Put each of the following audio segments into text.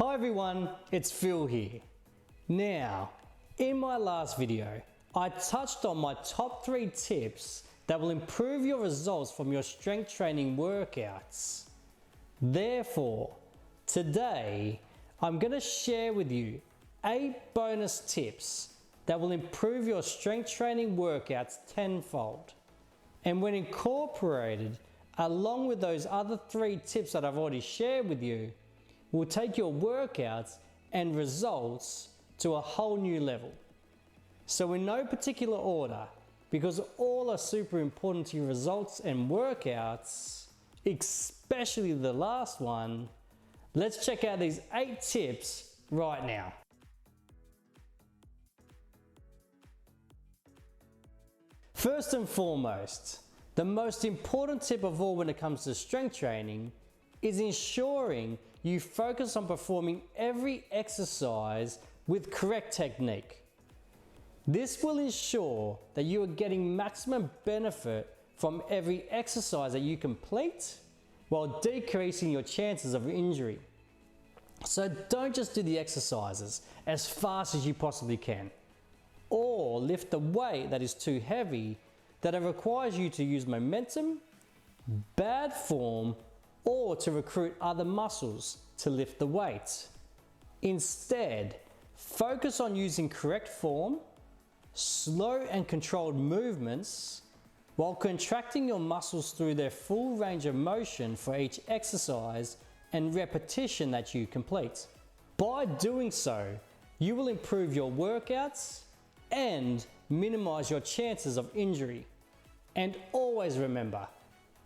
Hi everyone, it's Phil here. Now, in my last video, I touched on my top 3 tips that will improve your results from your strength training workouts. Therefore, today, I'm going to share with you 8 bonus tips that will improve your strength training workouts tenfold. And when incorporated, along with those other 3 tips that I've already shared with you, will take your workouts and results to a whole new level. So in no particular order, because all are super important to your results and workouts, especially the last one, let's check out these 8 tips right now. First and foremost, the most important tip of all when it comes to strength training is ensuring you focus on performing every exercise with correct technique. This will ensure that you are getting maximum benefit from every exercise that you complete while decreasing your chances of injury. So don't just do the exercises as fast as you possibly can, or lift the weight that is too heavy that it requires you to use momentum, bad form, or to recruit other muscles to lift the weight. Instead, focus on using correct form, slow and controlled movements, while contracting your muscles through their full range of motion for each exercise and repetition that you complete. By doing so, you will improve your workouts and minimize your chances of injury. And always remember,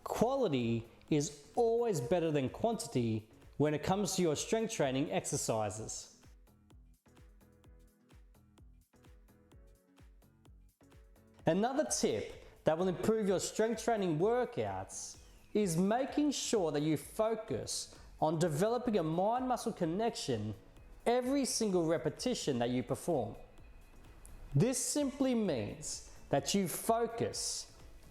quality is always better than quantity when it comes to your strength training exercises. Another tip that will improve your strength training workouts is making sure that you focus on developing a mind-muscle connection every single repetition that you perform. This simply means that you focus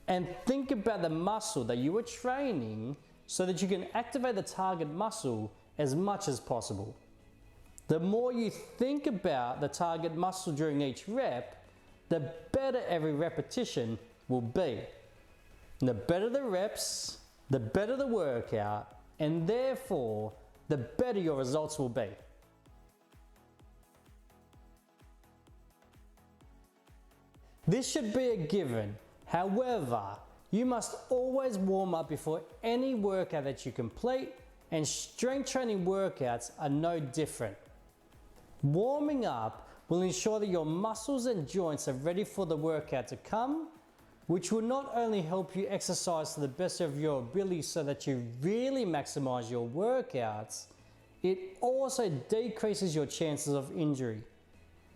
and think about the muscle that you are training so that you can activate the target muscle as much as possible. The more you think about the target muscle during each rep, the better every repetition will be. And the better the reps, the better the workout, and therefore, the better your results will be. This should be a given. However, you must always warm up before any workout that you complete, and strength training workouts are no different. Warming up will ensure that your muscles and joints are ready for the workout to come, which will not only help you exercise to the best of your ability so that you really maximize your workouts, it also decreases your chances of injury.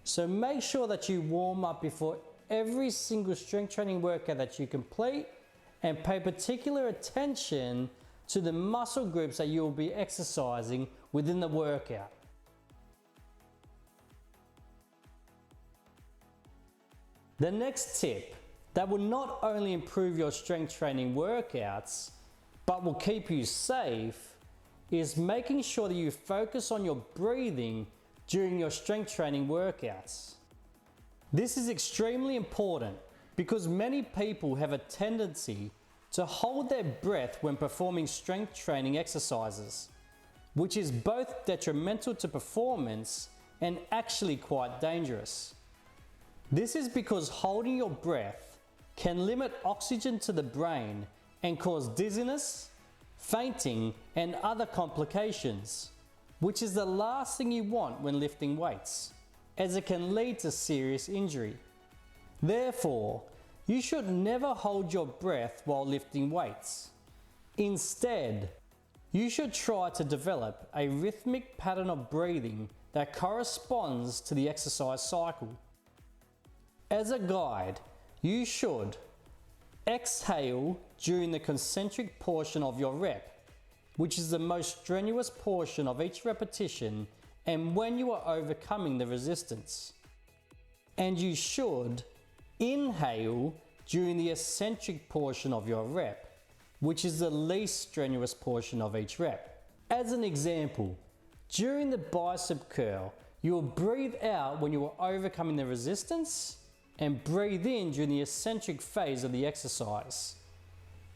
So make sure that you warm up before every single strength training workout that you complete, and pay particular attention to the muscle groups that you will be exercising within the workout. The next tip that will not only improve your strength training workouts, but will keep you safe, is making sure that you focus on your breathing during your strength training workouts. This is extremely important because many people have a tendency to hold their breath when performing strength training exercises, which is both detrimental to performance and actually quite dangerous. This is because holding your breath can limit oxygen to the brain and cause dizziness, fainting, and other complications, which is the last thing you want when lifting weights, as it can lead to serious injury. Therefore, you should never hold your breath while lifting weights. Instead, you should try to develop a rhythmic pattern of breathing that corresponds to the exercise cycle. As a guide, you should exhale during the concentric portion of your rep, which is the most strenuous portion of each repetition and when you are overcoming the resistance. And you should inhale during the eccentric portion of your rep, which is the least strenuous portion of each rep. As an example, During the bicep curl, you will breathe out when you are overcoming the resistance and breathe in during the eccentric phase of the exercise.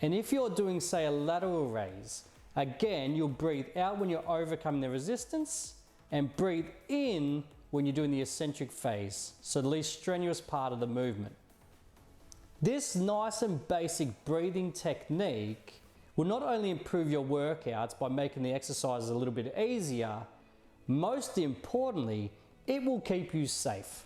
And if you're doing, say, a lateral raise, again, you'll breathe out when you're overcoming the resistance and breathe in when you're doing the eccentric phase, so the least strenuous part of the movement. This nice and basic breathing technique will not only improve your workouts by making the exercises a little bit easier, most importantly, it will keep you safe.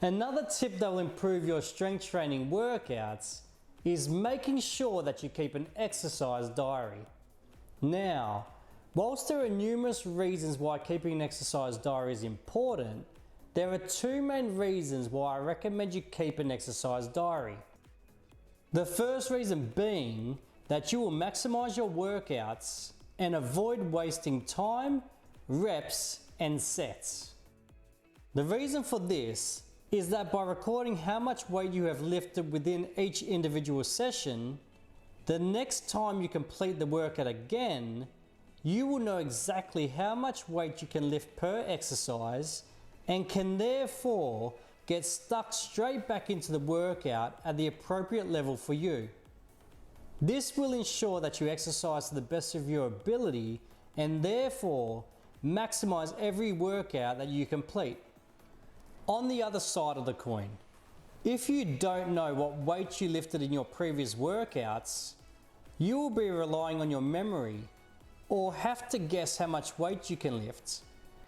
Another tip that will improve your strength training workouts is making sure that you keep an exercise diary. Now, whilst there are numerous reasons why keeping an exercise diary is important, there are two main reasons why I recommend you keep an exercise diary. The first reason being that you will maximize your workouts and avoid wasting time, reps, and sets. The reason for this is that by recording how much weight you have lifted within each individual session, the next time you complete the workout again, you will know exactly how much weight you can lift per exercise and can therefore get stuck straight back into the workout at the appropriate level for you. This will ensure that you exercise to the best of your ability and therefore maximize every workout that you complete. On the other side of the coin, if you don't know what weight you lifted in your previous workouts, you will be relying on your memory or have to guess how much weight you can lift,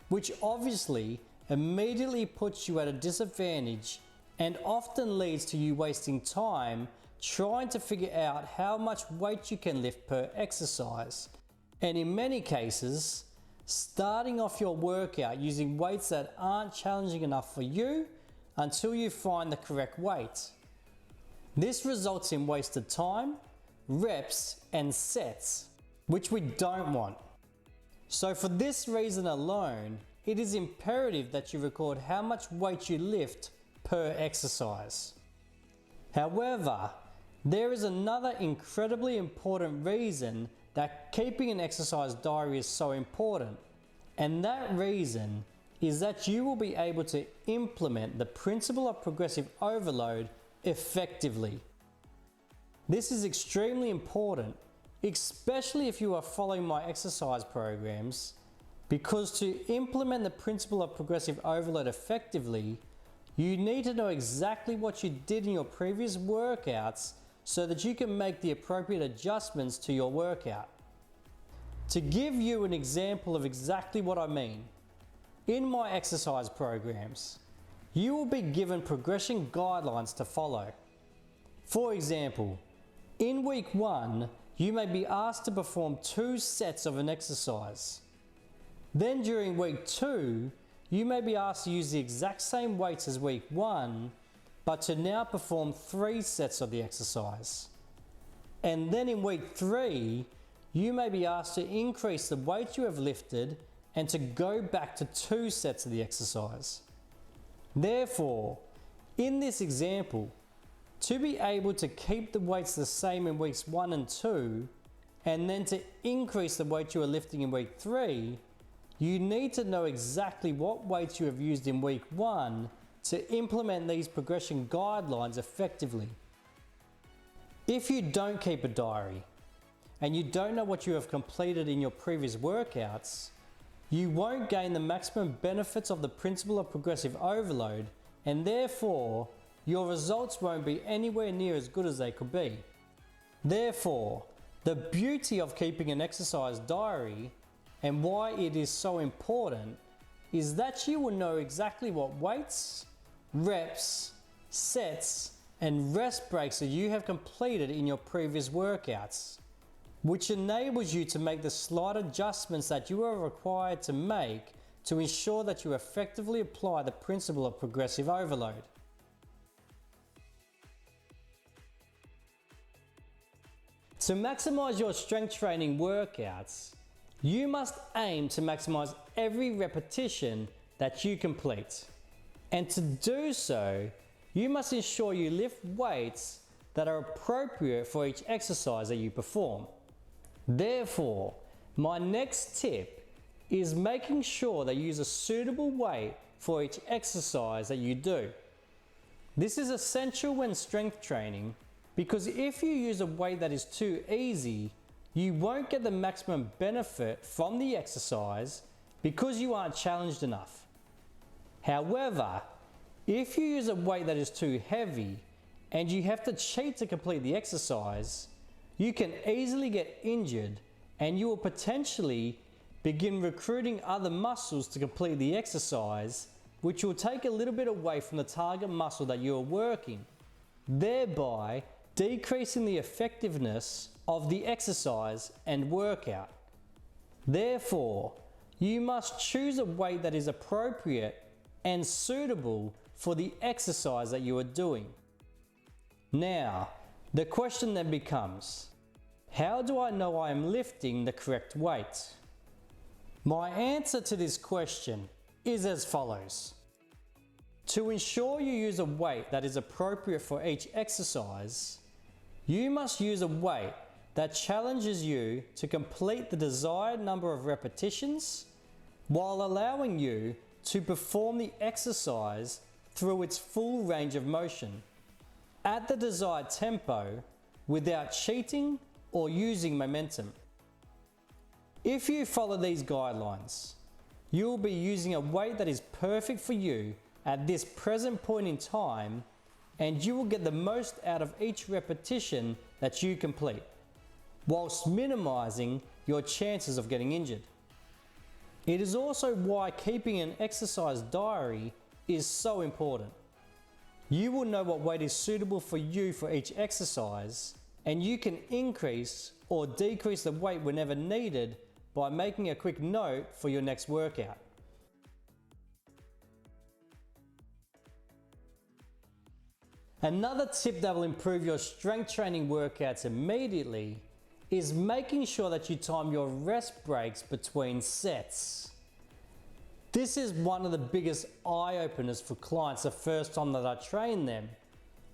which obviously immediately puts you at a disadvantage and often leads to you wasting time trying to figure out how much weight you can lift per exercise, and in many cases, starting off your workout using weights that aren't challenging enough for you until you find the correct weight. This results in wasted time, reps, and sets, which we don't want. So for this reason alone, it is imperative that you record how much weight you lift per exercise. However, there is another incredibly important reason that keeping an exercise diary is so important, and that reason is that you will be able to implement the principle of progressive overload effectively. This is extremely important, especially if you are following my exercise programs, because to implement the principle of progressive overload effectively, you need to know exactly what you did in your previous workouts so that you can make the appropriate adjustments to your workout. To give you an example of exactly what I mean, in my exercise programs, you will be given progression guidelines to follow. For example, in week 1, you may be asked to perform 2 sets of an exercise. Then during week 2, you may be asked to use the exact same weights as week 1, but to now perform 3 sets of the exercise. And then in week 3, you may be asked to increase the weight you have lifted and to go back to 2 sets of the exercise. Therefore, in this example, to be able to keep the weights the same in weeks 1 and 2, and then to increase the weight you are lifting in week 3, you need to know exactly what weights you have used in week 1 to implement these progression guidelines effectively. If you don't keep a diary, and you don't know what you have completed in your previous workouts, you won't gain the maximum benefits of the principle of progressive overload, and therefore, your results won't be anywhere near as good as they could be. Therefore, the beauty of keeping an exercise diary and why it is so important is that you will know exactly what weights, reps, sets, and rest breaks that you have completed in your previous workouts, which enables you to make the slight adjustments that you are required to make to ensure that you effectively apply the principle of progressive overload. To maximize your strength training workouts, you must aim to maximize every repetition that you complete. And to do so, you must ensure you lift weights that are appropriate for each exercise that you perform. Therefore, my next tip is making sure that you use a suitable weight for each exercise that you do. This is essential when strength training because if you use a weight that is too easy, you won't get the maximum benefit from the exercise because you aren't challenged enough. However, if you use a weight that is too heavy and you have to cheat to complete the exercise, you can easily get injured and you will potentially begin recruiting other muscles to complete the exercise, which will take a little bit away from the target muscle that you are working, thereby decreasing the effectiveness of the exercise and workout. Therefore, you must choose a weight that is appropriate and suitable for the exercise that you are doing. Now, the question then becomes, how do I know I am lifting the correct weight? My answer to this question is as follows. To ensure you use a weight that is appropriate for each exercise, you must use a weight that challenges you to complete the desired number of repetitions while allowing you to perform the exercise through its full range of motion at the desired tempo without cheating or using momentum. If you follow these guidelines, you will be using a weight that is perfect for you at this present point in time, and you will get the most out of each repetition that you complete, whilst minimizing your chances of getting injured. It is also why keeping an exercise diary is so important. You will know what weight is suitable for you for each exercise, and you can increase or decrease the weight whenever needed by making a quick note for your next workout. Another tip that will improve your strength training workouts immediately is making sure that you time your rest breaks between sets. This is one of the biggest eye-openers for clients the first time that I train them,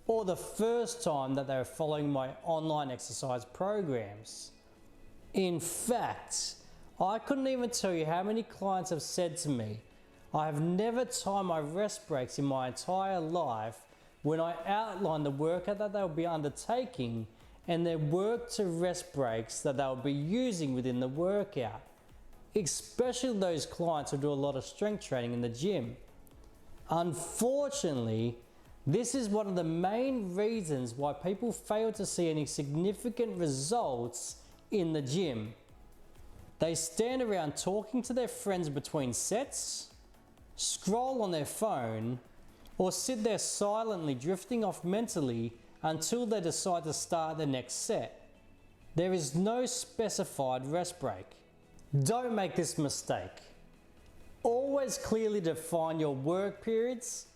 or the first time that they're following my online exercise programs. In fact, I couldn't even tell you how many clients have said to me, I have never timed my rest breaks in my entire life when I outline the workout that they'll be undertaking and their work to rest breaks that they'll be using within the workout, especially those clients who do a lot of strength training in the gym. Unfortunately, this is one of the main reasons why people fail to see any significant results in the gym. They stand around talking to their friends between sets, scroll on their phone, or sit there silently drifting off mentally until they decide to start the next set. There is no specified rest break. Don't make this mistake. Always clearly define your work periods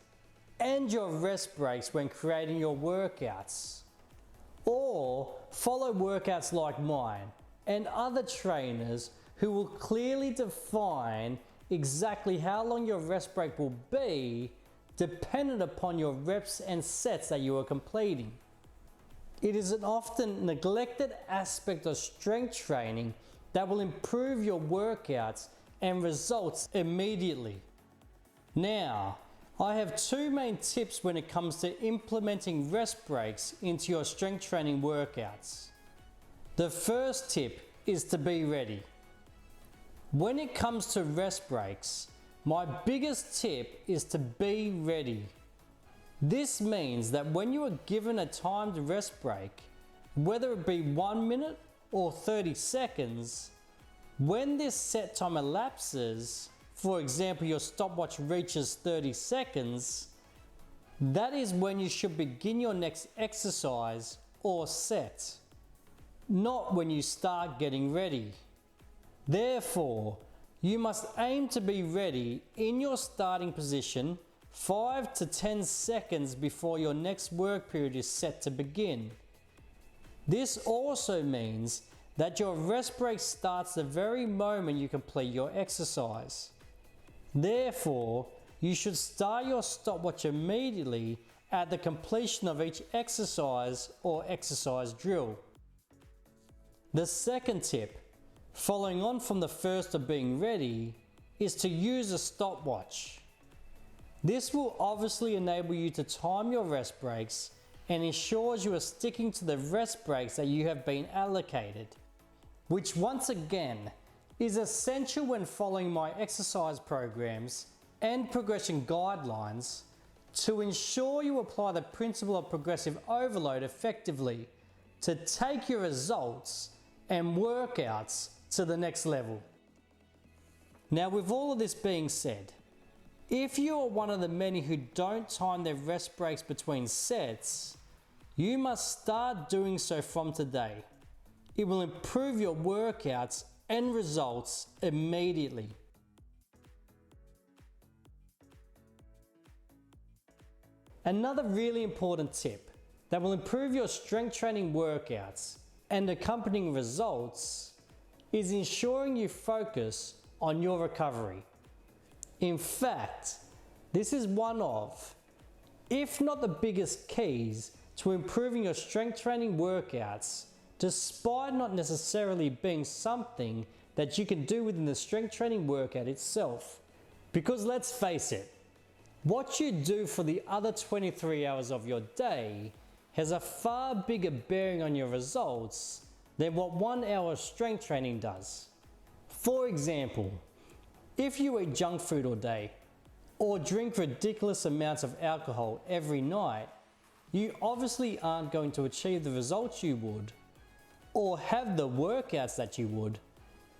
and your rest breaks when creating your workouts. Or follow workouts like mine and other trainers who will clearly define exactly how long your rest break will be dependent upon your reps and sets that you are completing. It is an often neglected aspect of strength training that will improve your workouts and results immediately. Now, I have two main tips when it comes to implementing rest breaks into your strength training workouts. The first tip is to be ready. When it comes to rest breaks, my biggest tip is to be ready. This means that when you are given a timed rest break, whether it be 1 minute or 30 seconds, when this set time elapses, for example, your stopwatch reaches 30 seconds, that is when you should begin your next exercise or set, not when you start getting ready. Therefore, you must aim to be ready in your starting position 5 to 10 seconds before your next work period is set to begin. This also means that your rest break starts the very moment you complete your exercise. Therefore, you should start your stopwatch immediately at the completion of each exercise or exercise drill. The second tip, following on from the first of being ready, is to use a stopwatch. This will obviously enable you to time your rest breaks and ensures you are sticking to the rest breaks that you have been allocated, which once again is essential when following my exercise programs and progression guidelines to ensure you apply the principle of progressive overload effectively to take your results and workouts to the next level. Now, with all of this being said, if you are one of the many who don't time their rest breaks between sets, you must start doing so from today. It will improve your workouts and results immediately. Another really important tip that will improve your strength training workouts and accompanying results is ensuring you focus on your recovery. In fact, this is one of, if not the biggest keys to improving your strength training workouts, despite not necessarily being something that you can do within the strength training workout itself. Because let's face it, what you do for the other 23 hours of your day has a far bigger bearing on your results than what 1 hour of strength training does. For example, if you eat junk food all day or drink ridiculous amounts of alcohol every night, you obviously aren't going to achieve the results you would or have the workouts that you would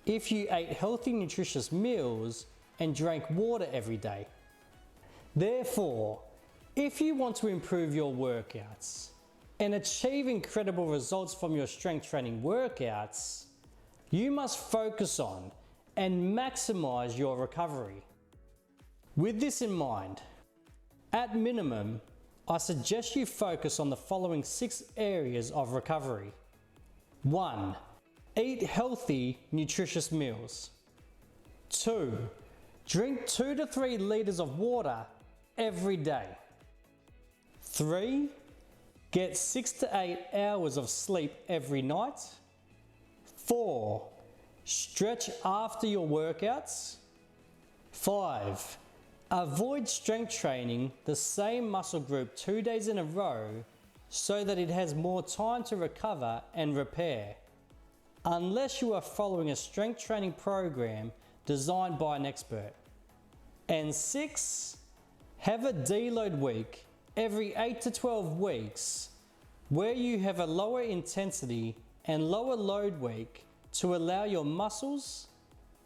if you ate healthy, nutritious meals and drank water every day. Therefore, if you want to improve your workouts and achieve incredible results from your strength training workouts, you must focus on and maximize your recovery. With this in mind, at minimum, I suggest you focus on the following 6 areas of recovery. 1. Eat healthy, nutritious meals. 2. Drink 2 to 3 liters of water every day. 3. Get 6 to 8 hours of sleep every night. 4. Stretch after your workouts. 5. Avoid strength training the same muscle group 2 days in a row so that it has more time to recover and repair, unless you are following a strength training program designed by an expert. And 6. Have a deload week every 8 to 12 weeks where you have a lower intensity and lower load week to allow your muscles,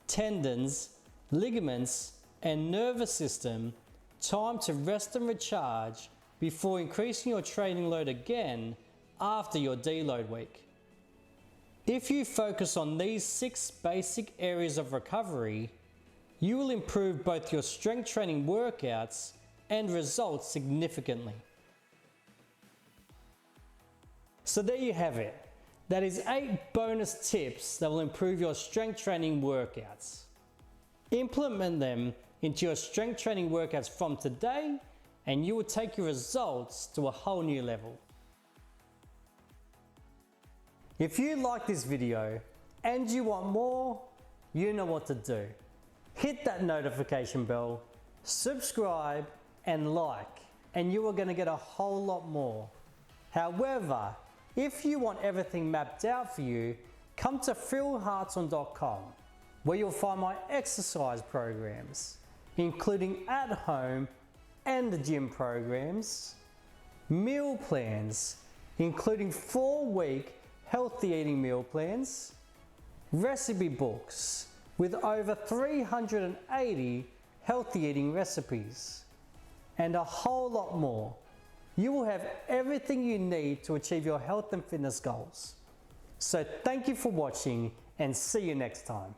tendons, ligaments, and nervous system time to rest and recharge before increasing your training load again after your deload week. If you focus on these 6 basic areas of recovery, you will improve both your strength training workouts and results significantly. So there you have it. That is 8 bonus tips that will improve your strength training workouts. Implement them into your strength training workouts from today and you will take your results to a whole new level. If you like this video and you want more, you know what to do. Hit that notification bell, subscribe and like, and you are going to get a whole lot more. However, if you want everything mapped out for you, come to philhartson.com where you'll find my exercise programs, including at home and the gym programs, meal plans, including 4-week healthy eating meal plans, recipe books with over 380 healthy eating recipes, and a whole lot more. You will have everything you need to achieve your health and fitness goals. So thank you for watching and see you next time.